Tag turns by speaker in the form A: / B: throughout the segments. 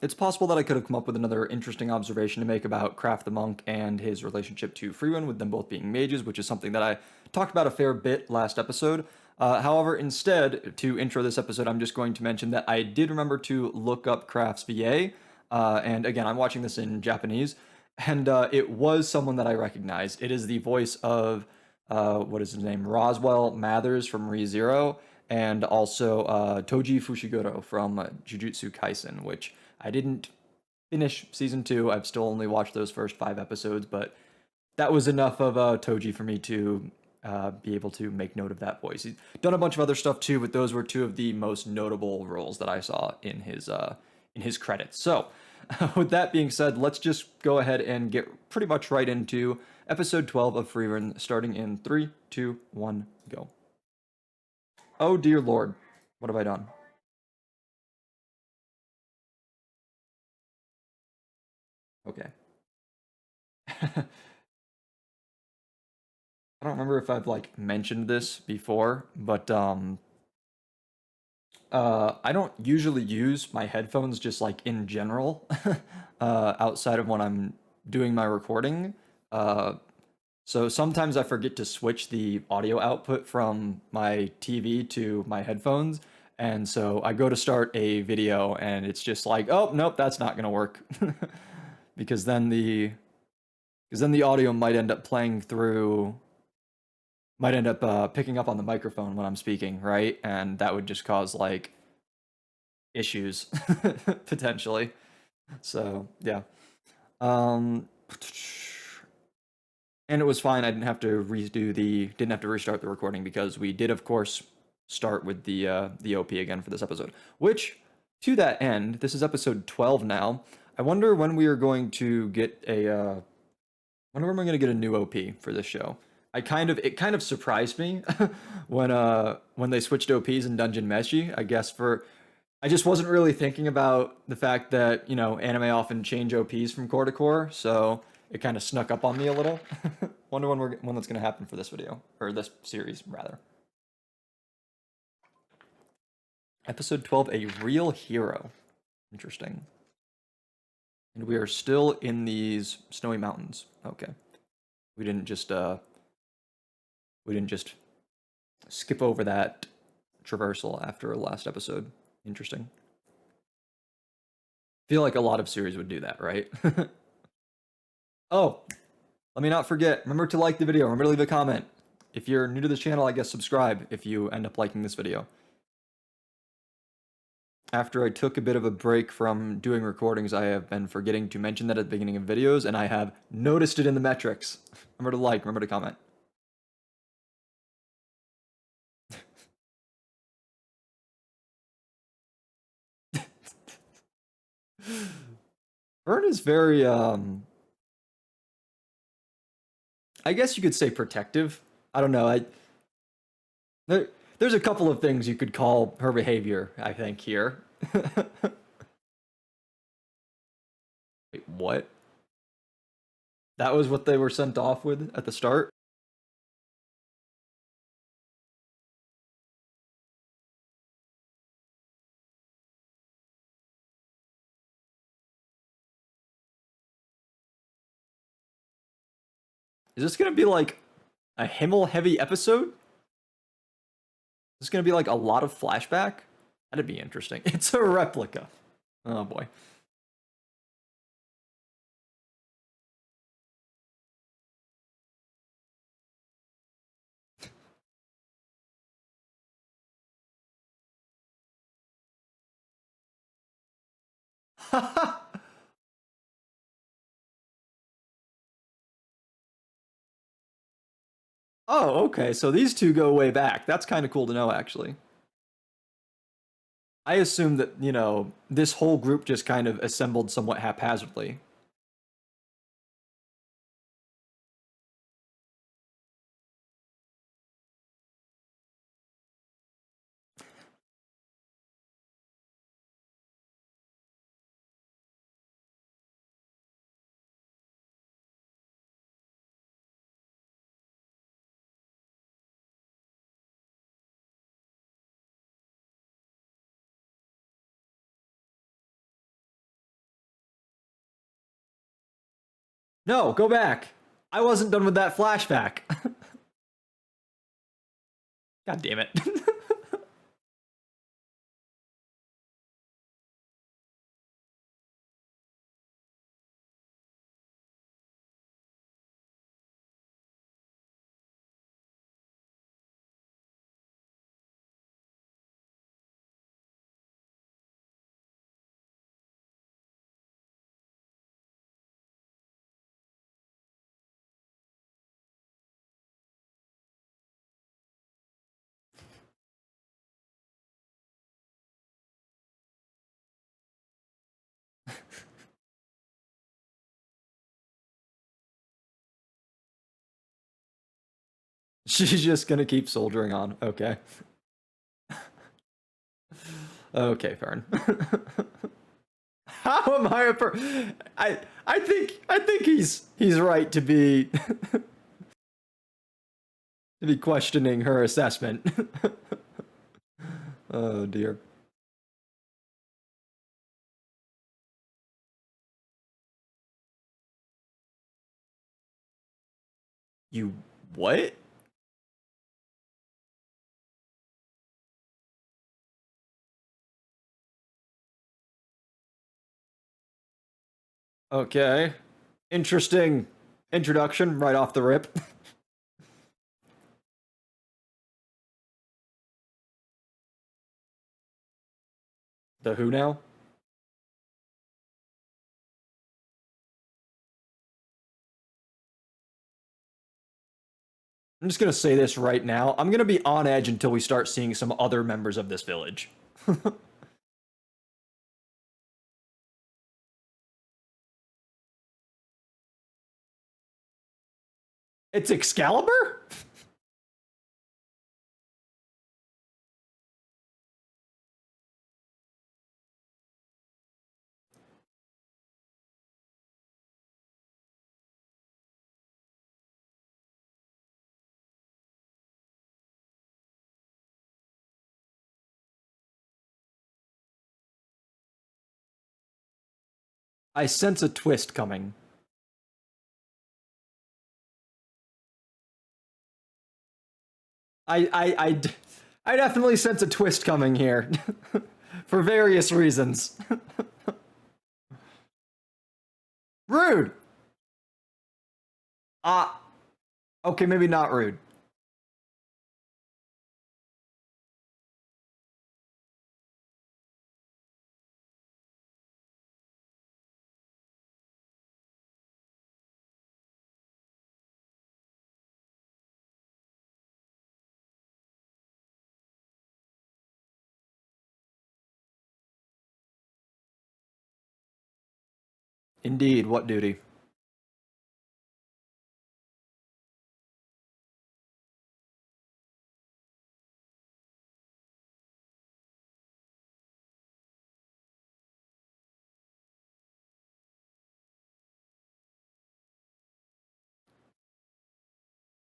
A: It's possible that I could have come up with another interesting observation to make about Craft the Monk and his relationship to Frieren, with them both being mages, which is something that I talked about a fair bit last episode. However, instead, to intro this episode, I'm just going to mention that I did remember to look up Craft's VA. And again, I'm watching this in Japanese, and it was someone that I recognize. It is the voice of, what is his name? Roswell Mathers from ReZero, and also Toji Fushiguro from Jujutsu Kaisen, which I didn't finish season 2. I've still only watched those first 5 episodes, but that was enough of Toji for me to be able to make note of that voice. He's done a bunch of other stuff too, but those were two of the most notable roles that I saw in his credits. So, with that being said, let's just go ahead and get pretty much right into episode 12 of Frieren, starting in 3, 2, 1, go. Oh dear lord, what have I done? Okay. I don't remember if I've like mentioned this before, but I don't usually use my headphones just like in general, outside of when I'm doing my recording. Uh, so sometimes I forget to switch the audio output from my TV to my headphones, and so I go to start a video and it's just like, oh nope, that's not gonna work, because then the audio might end up playing through, might end up picking up on the microphone when I'm speaking, right? And that would just cause like issues potentially. So yeah, um, and it was fine. I didn't have to restart the recording because we did, of course, start with the OP again for this episode. Which, to that end, this is episode 12 now. I wonder when we are going to get a wonder when we're gonna get a new OP for this show. It kind of surprised me when they switched OPs in Dungeon Meshi. I guess for I just wasn't really thinking about the fact that, anime often change OPs from core to core, so it kind of snuck up on me a little. Wonder when that's gonna happen for this video or this series rather. Episode 12, a real hero. Interesting. And we are still in these snowy mountains. Okay. We didn't just we didn't just skip over that traversal after last episode. Interesting. Feel like a lot of series would do that, right? Oh, let me not forget. Remember to like the video. Remember to leave a comment. If you're new to this channel, I guess subscribe if you end up liking this video. After I took a bit of a break from doing recordings, I have been forgetting to mention that at the beginning of videos, and I have noticed it in the metrics. Remember to like, remember to comment. Vern is very, I guess you could say protective. I don't know. There, there's a couple of things you could call her behavior, I think, here. Wait, what? That was what they were sent off with at the start? Is this gonna be like a Himmel heavy episode? Is this gonna be like a lot of flashback? That'd be interesting. It's a replica. Oh boy. Oh, okay. So these two go way back. That's kind of cool to know, actually. I assume that, this whole group just kind of assembled somewhat haphazardly. No, go back. I wasn't done with that flashback. God damn it. She's just gonna keep soldiering on. Okay. Okay, Fern. How am I a per? I think he's right to be to be questioning her assessment. Oh dear. You what? Okay. Interesting introduction right off the rip. The who now? I'm just gonna say this right now. I'm gonna be on edge until we start seeing some other members of this village. It's Excalibur? I sense a twist coming. I I definitely sense a twist coming here. For various reasons. Rude! Ah, okay, maybe not rude. Indeed, what duty?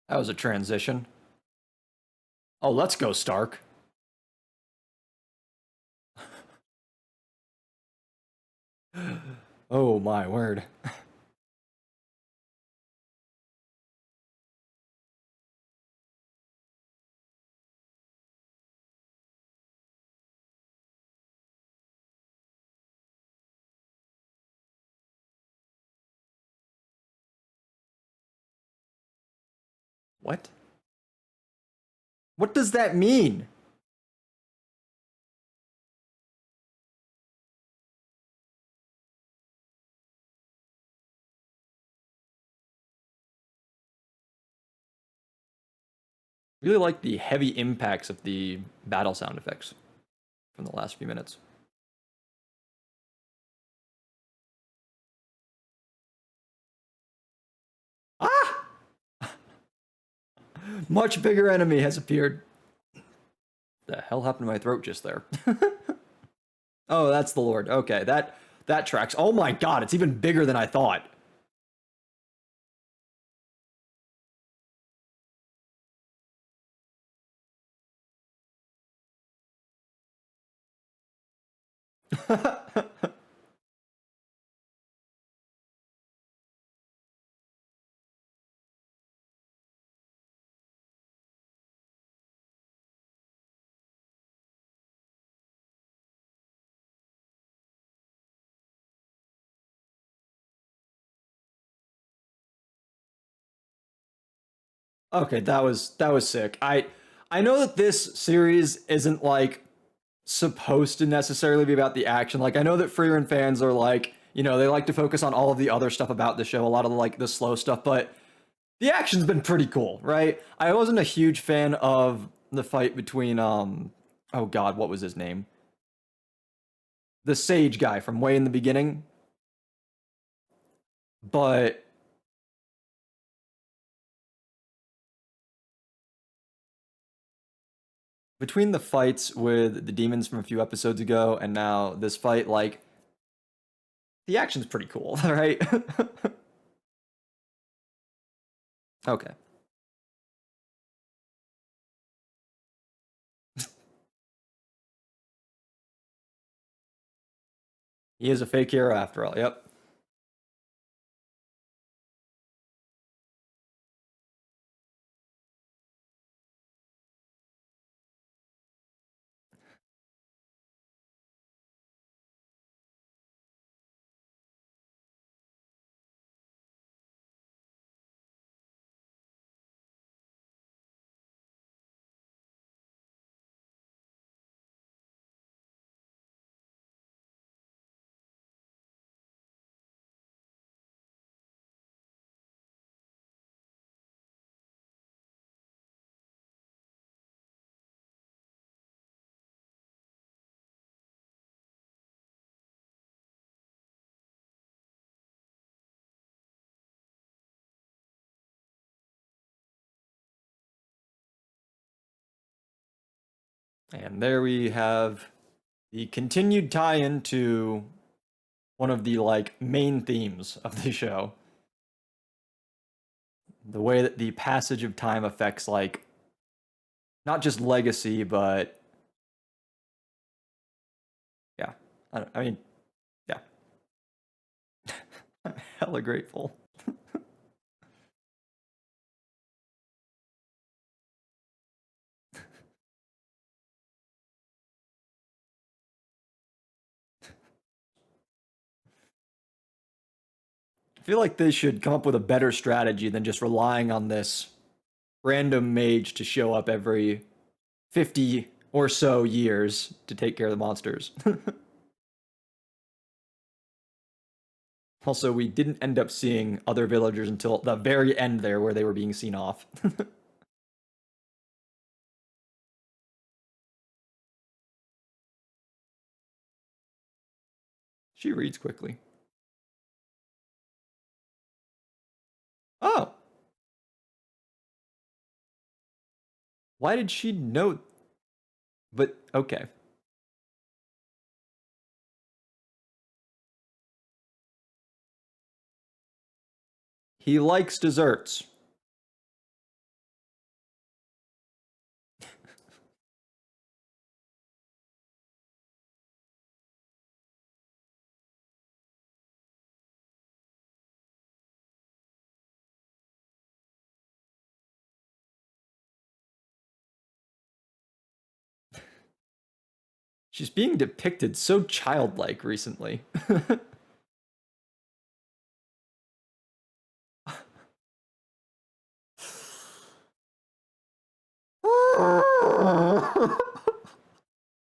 A: That was a transition. Oh, let's go, Stark. Oh my word. What? What does that mean? Really like the heavy impacts of the battle sound effects from the last few minutes. Ah! Much bigger enemy has appeared. The hell happened to my throat just there? Oh, that's the Lord. Okay, that tracks. Oh my god, it's even bigger than I thought. Okay, that was sick. I know that this series isn't like supposed to necessarily be about the action. Like I know that Frieren fans are like, they like to focus on all of the other stuff about the show, a lot of like the slow stuff, but the action's been pretty cool, right? I wasn't a huge fan of the fight between oh god, what was his name? The sage guy from way in the beginning, but between the fights with the demons from a few episodes ago and now this fight, like the action's pretty cool, right? Okay. He is a fake hero after all. Yep. And there we have the continued tie-in to one of the like main themes of the show. The way that the passage of time affects like not just legacy, but yeah. I mean, yeah. I'm hella grateful. I feel like they should come up with a better strategy than just relying on this random mage to show up every 50 or so years to take care of the monsters. Also, we didn't end up seeing other villagers until the very end there where they were being seen off. She reads quickly. Oh, why did she know? But okay. He likes desserts. She's being depicted so childlike recently.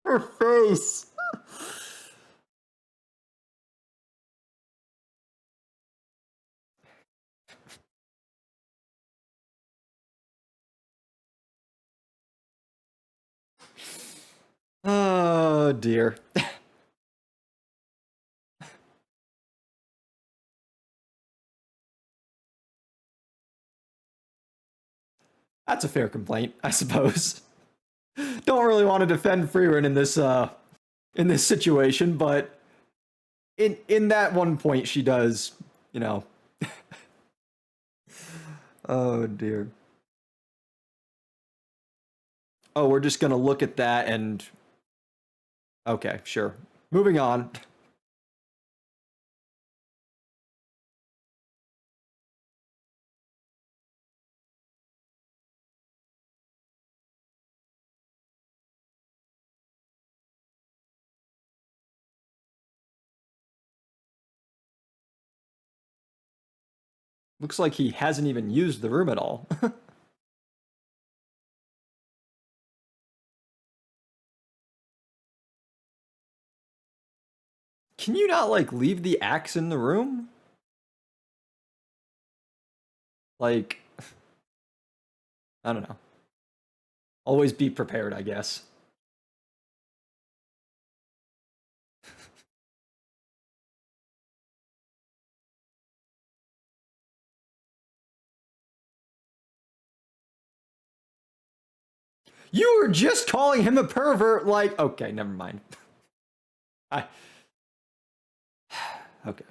A: Her face. Oh dear. That's a fair complaint, I suppose. Don't really want to defend Frieren in this situation, but in that one point she does, you know. Oh dear. Oh, we're just gonna look at that and okay, sure. Moving on. Looks like he hasn't even used the room at all. Can you not, like, leave the axe in the room? Like, I don't know. Always be prepared, I guess. You were just calling him a pervert, like, okay, never mind. I okay.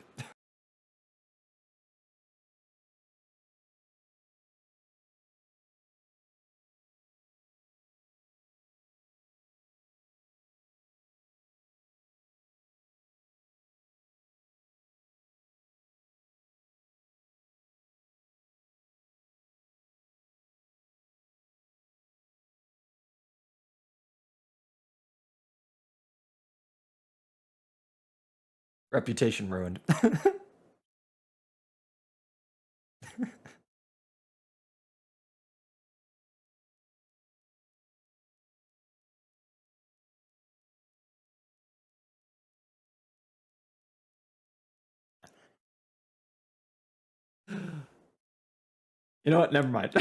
A: Reputation ruined. You know what? Never mind.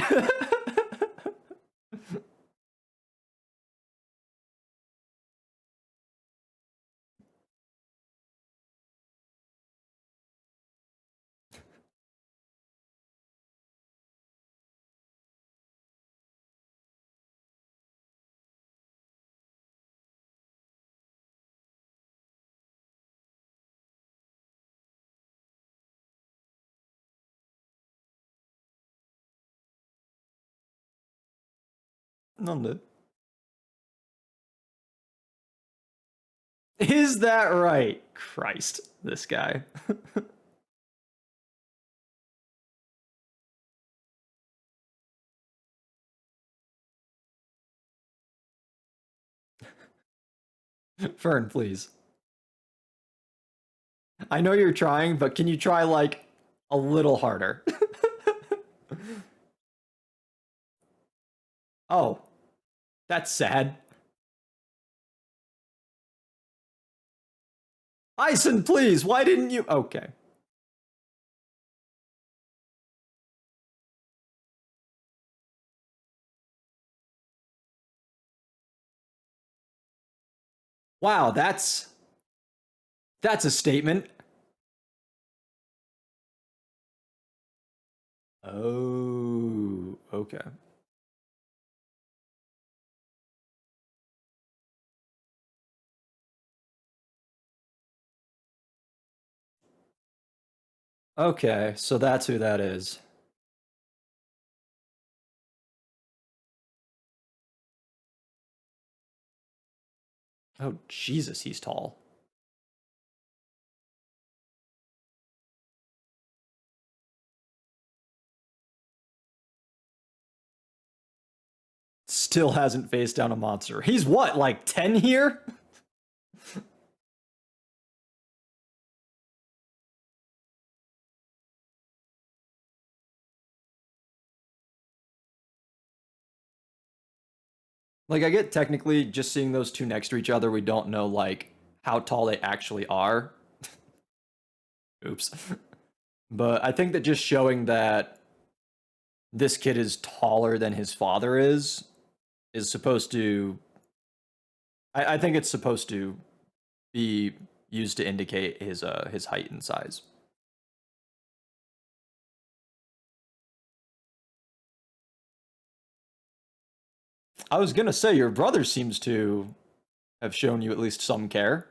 A: None. Is that right? Christ, this guy. Fern, please. I know you're trying, but can you try, like, a little harder? Oh, that's sad. Ison, please, why didn't you? Okay. Wow, that's a statement. Oh, okay. Okay, so that's who that is. Oh, Jesus, he's tall. Still hasn't faced down a monster. He's what, like 10 here? Like, I get technically just seeing those two next to each other, we don't know, like, how tall they actually are. Oops. But I think that just showing that this kid is taller than his father is supposed to. I think it's supposed to be used to indicate his height and size. I was gonna say your brother seems to have shown you at least some care.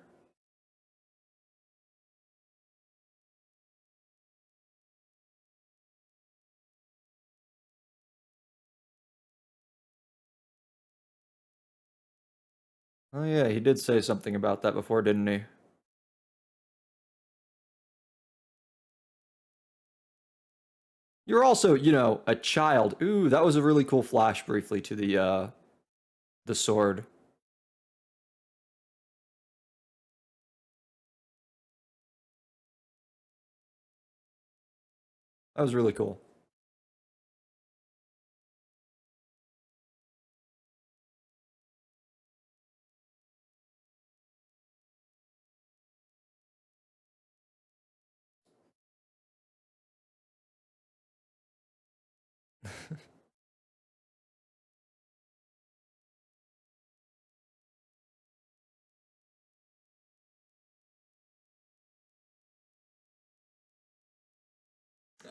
A: Oh yeah, he did say something about that before, didn't he? You're also, a child. Ooh, that was a really cool flash briefly to the sword. That was really cool.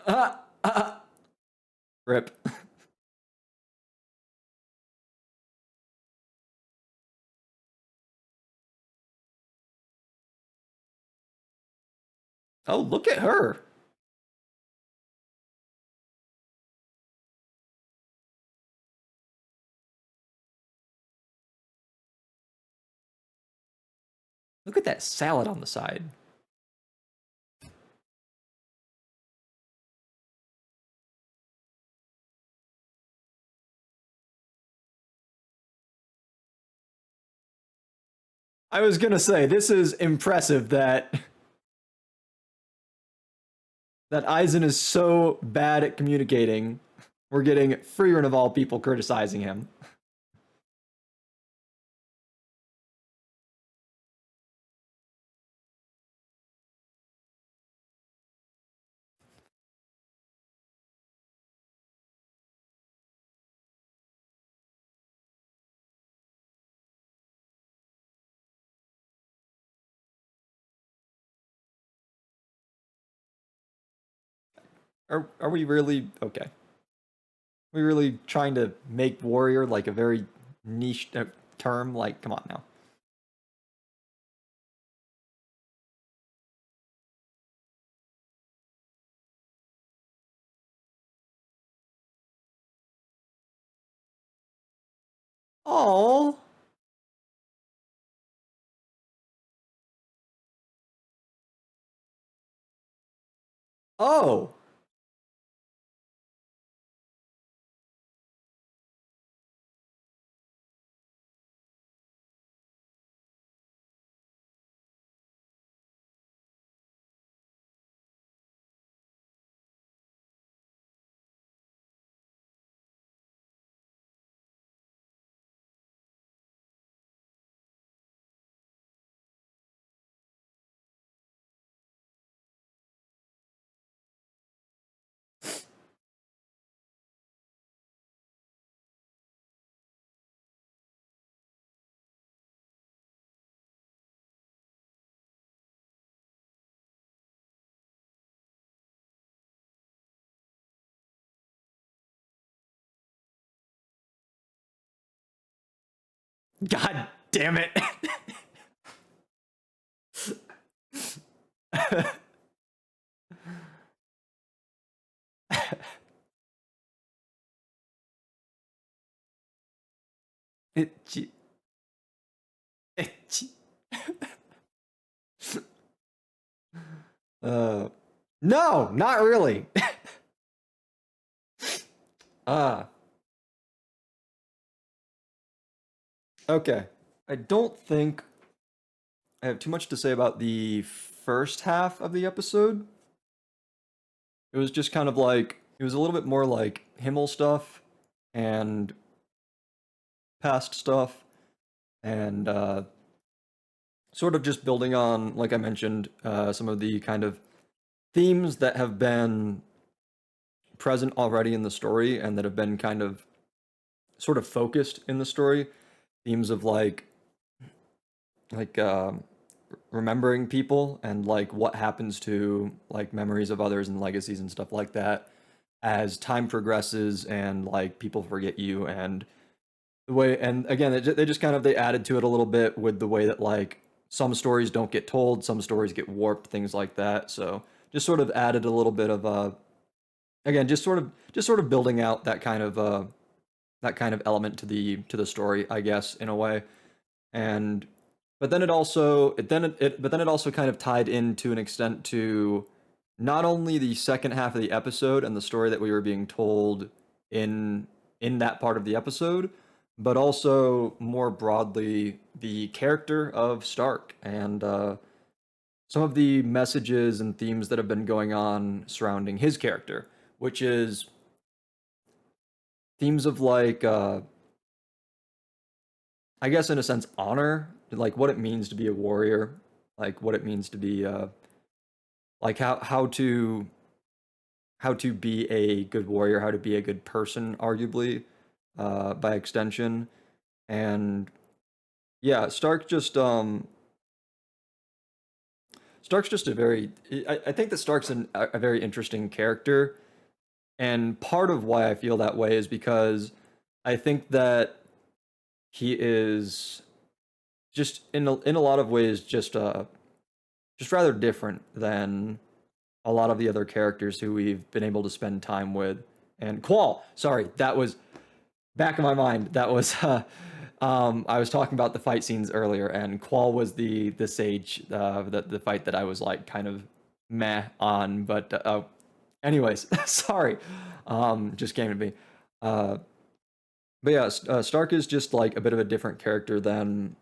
A: Ah, ah, rip. Oh, look at her. Look at that salad on the side. I was gonna say this is impressive that Eisen is so bad at communicating. We're getting Frieren of all people criticizing him. Are we really okay? We really trying to make warrior like a very niche term? Like, come on now. Oh, oh, god damn it. it, it, uh, no, not really. uh, okay. I don't think I have too much to say about the first half of the episode. It was just kind of like it was a little bit more like Himmel stuff and past stuff and sort of just building on, like I mentioned, some of the kind of themes that have been present already in the story and that have been kind of sort of focused in the story. Themes of like remembering people and like what happens to like memories of others and legacies and stuff like that as time progresses and like people forget you and the way and again they just kind of they added to it a little bit with the way that like some stories don't get told, some stories get warped, things like that. So just sort of added a little bit of again just sort of building out that kind of element to the story, I guess, in a way. And but then it also it then it but then it also kind of tied in to an extent to not only the second half of the episode and the story that we were being told in in that part of the episode, but also more broadly the character of Stark and some of the messages and themes that have been going on surrounding his character, which is themes of like I guess in a sense honor, like what it means to be a warrior, like what it means to be like how to be a good warrior, how to be a good person, arguably, by extension. And yeah, Stark's just a very I think that Stark's a very interesting character, and part of why I feel that way is because I think that he is just in a lot of ways just rather different than a lot of the other characters who we've been able to spend time with. And Qual, sorry, that was back in my mind. That was I was talking about the fight scenes earlier, and Qual was the sage, the fight that I was like kind of meh on. But anyways, sorry, just came to me. Uh, but yeah, Stark is just like a bit of a different character than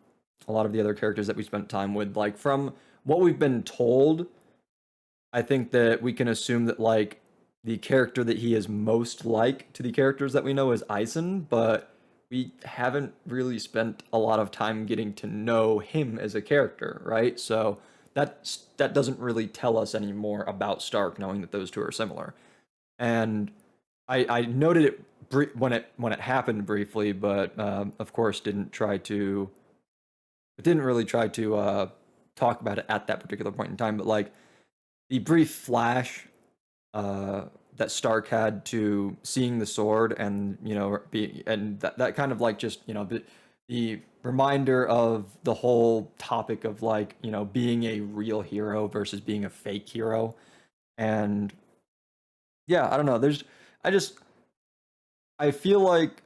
A: a lot of the other characters that we spent time with. Like from what we've been told, I think that we can assume that like the character that he is most like to the characters that we know is Aizen, but we haven't really spent a lot of time getting to know him as a character, right? So that doesn't really tell us any more about Stark, knowing that those two are similar. And I noted it when it happened briefly, but of course didn't really try to talk about it at that particular point in time. But like the brief flash uh, that Stark had to seeing the sword, and that kind of like just the reminder of the whole topic of like being a real hero versus being a fake hero. And yeah, I don't know, I just I feel like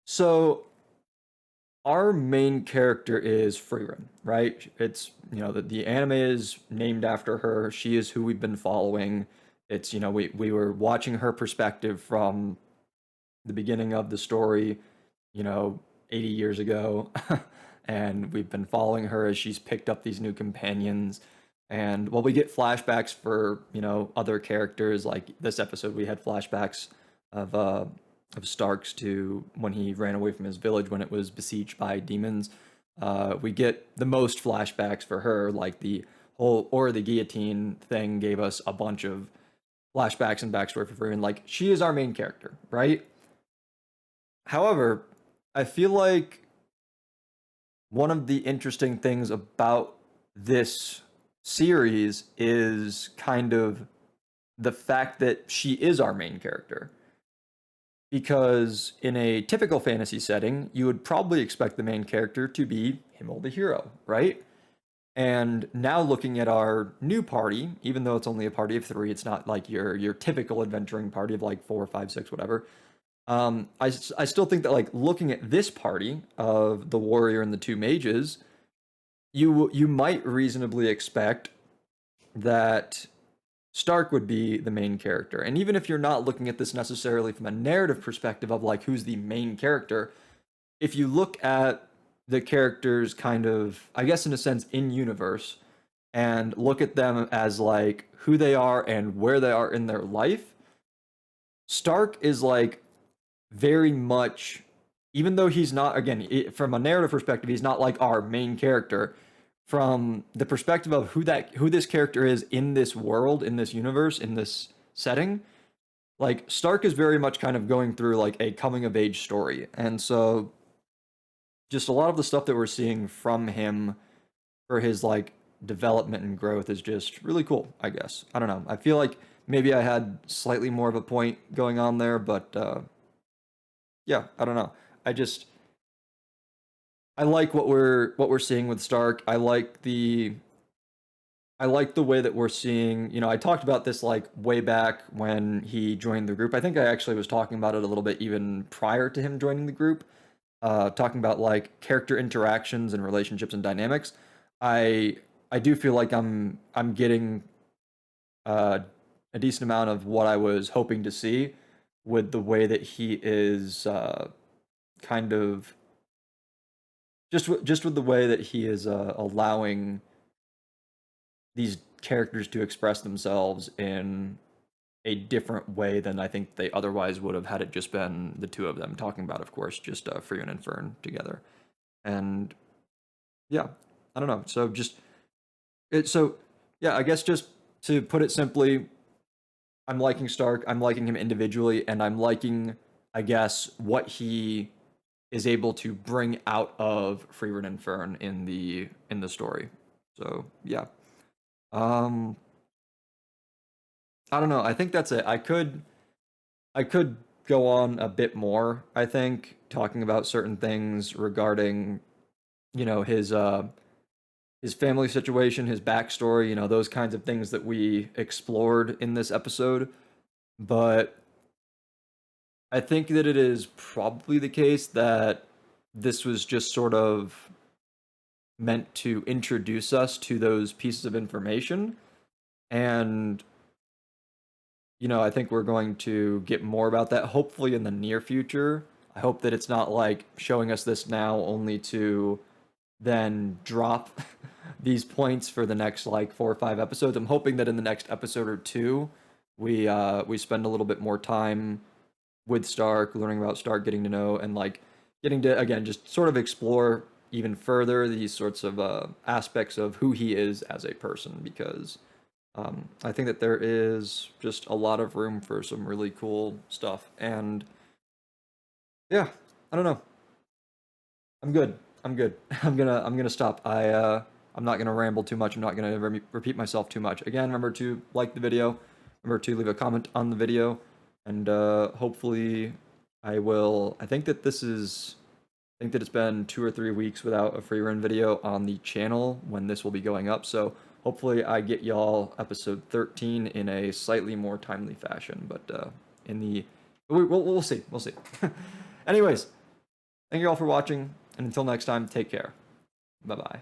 A: so our main character is Frieren, right? It's the anime is named after her. She is who we've been following. It's we were watching her perspective from the beginning of the story, you know, 80 years ago. And we've been following her as she's picked up these new companions. And while we get flashbacks for, other characters, like this episode we had flashbacks of uh of Starks to when he ran away from his village when it was besieged by demons. We get the most flashbacks for her, like the whole or the guillotine thing gave us a bunch of flashbacks and backstory for free, and like she is our main character, right? However, I feel like one of the interesting things about this series is kind of the fact that she is our main character. Because in a typical fantasy setting, you would probably expect the main character to be him or the hero, right? And now looking at our new party, even though it's only a party of three, it's not like your typical adventuring party of like four, five, six, whatever. I still think that like looking at this party of the warrior and the two mages, you might reasonably expect that Stark would be the main character. And even if you're not looking at this necessarily from a narrative perspective of like who's the main character, if you look at the characters kind of, I guess in a sense, in universe, and look at them as like who they are and where they are in their life, Stark is like very much, even though he's not, again, from a narrative perspective, he's not like our main character. From the perspective of who this character is in this world, in this universe, in this setting, like Stark is very much kind of going through like a coming of age story. And so just a lot of the stuff that we're seeing from him for his like development and growth is just really cool, I guess. I don't know. I feel like maybe I had slightly more of a point going on there, but yeah, I don't know. I just I like what we're seeing with Stark. I like the way that we're seeing, I talked about this like way back when he joined the group. I think I actually was talking about it a little bit even prior to him joining the group, talking about like character interactions and relationships and dynamics. I I do feel like I'm getting uh, a decent amount of what I was hoping to see with the way that he is kind of just with the way that he is allowing these characters to express themselves in a different way than I think they otherwise would have had it just been the two of them talking about, of course, just Frieren and Fern together. And yeah, I don't know. So just it. So yeah, I guess just to put it simply, I'm liking Stark. I'm liking him individually, and I'm liking, I guess, what he is able to bring out of Frieren and Fern in the story. So yeah, um, I don't know. I think that's it. I could go on a bit more. I think talking about certain things regarding his family situation, his backstory, those kinds of things that we explored in this episode. But I think that it is probably the case that this was just sort of meant to introduce us to those pieces of information. And, I think we're going to get more about that hopefully in the near future. I hope that it's not like showing us this now only to then drop these points for the next like 4 or 5 episodes. I'm hoping that in the next episode or two, we spend a little bit more time with Stark, learning about Stark, getting to know, and like getting to again just sort of explore even further these sorts of aspects of who he is as a person, because I think that there is just a lot of room for some really cool stuff. And yeah, I don't know. I'm good. I'm good. I'm gonna stop. I'm not gonna ramble too much. I'm not gonna repeat myself too much. Again, remember to like the video. Remember to leave a comment on the video, and hopefully, I will. I think that this is. I think that it's been 2 or 3 weeks without a free run video on the channel when this will be going up. So hopefully, I get y'all episode 13 in a slightly more timely fashion. But in the we'll see. We'll see. Anyways. Thank you all for watching, and until next time, take care. Bye bye.